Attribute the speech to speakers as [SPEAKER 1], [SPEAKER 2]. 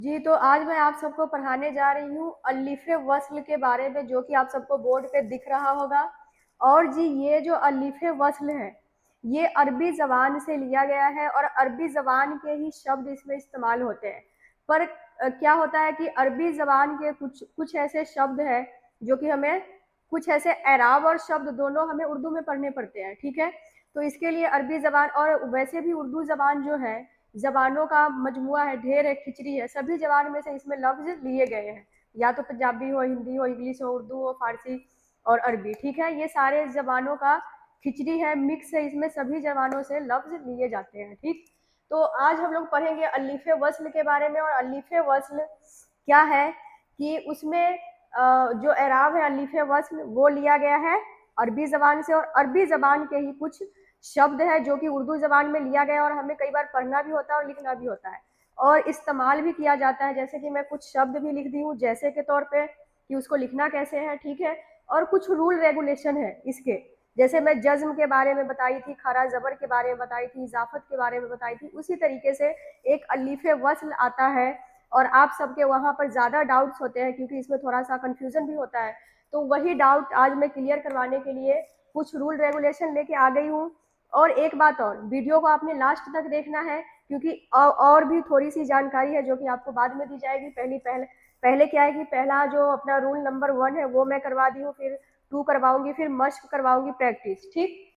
[SPEAKER 1] जी, तो आज मैं आप सबको पढ़ाने जा रही हूँ अलिफ़े वस्ल के बारे में, जो कि आप सबको बोर्ड पे दिख रहा होगा। और जी, ये जो अलिफ़े वस्ल है, ये अरबी ज़बान से लिया गया है और अरबी ज़बान के ही शब्द इसमें इस्तेमाल होते हैं। पर क्या होता है कि अरबी ज़बान के कुछ कुछ ऐसे शब्द हैं जो कि हमें, कुछ ऐसे एराब और शब्द दोनों हमें उर्दू में पढ़ने पड़ते हैं, ठीक है? तो इसके लिए अरबी ज़बान, और वैसे भी उर्दू ज़बान जो है ज़बानों का मजमुआ है, ढेर है, खिचड़ी है, सभी ज़बान में से इसमें लफ्ज़ लिए गए हैं, या तो पंजाबी हो, हिंदी हो, इंग्लिश हो, उर्दू हो, फारसी और अरबी, ठीक है? ये सारे ज़बानों का खिचड़ी है, मिक्स है, इसमें सभी ज़बानों से लफ्ज़ लिए जाते हैं, ठीक? तो आज हम लोग पढ़ेंगे अलिफ़े वस्ल के बारे में। और अलिफ़े वस्ल क्या है कि उसमें जो एराब है अलिफ़े वस्ल वो लिया गया है अरबी ज़बान से, और अरबी ज़बान के ही कुछ शब्द है जो कि उर्दू ज़बान में लिया गया, और हमें कई बार पढ़ना भी होता है और लिखना भी होता है और इस्तेमाल भी किया जाता है। जैसे कि मैं कुछ शब्द भी लिख दी हूँ जैसे के तौर पे कि उसको लिखना कैसे है, ठीक है? और कुछ रूल रेगुलेशन है इसके, जैसे मैं जज्म के बारे में बताई थी, खरा ज़बर के बारे में बताई थी, इजाफत के बारे में बताई थी, उसी तरीके से एक अलिफ़े वस्ल आता है। और आप सबके वहाँ पर ज़्यादा डाउट्स होते हैं क्योंकि इसमें थोड़ा सा कन्फ्यूज़न भी होता है, तो वही डाउट आज मैं क्लियर करवाने के लिए कुछ रूल रेगुलेशन लेके आ गई हूँ। और एक बात और, वीडियो को आपने लास्ट तक देखना है क्योंकि और भी थोड़ी सी जानकारी है जो कि आपको बाद में दी जाएगी। पहले क्या है कि पहला जो अपना रूल नंबर 1 है वो मैं करवा दी हूँ, फिर 2 करवाऊंगी, फिर मश्क करवाऊंगी, प्रैक्टिस, ठीक?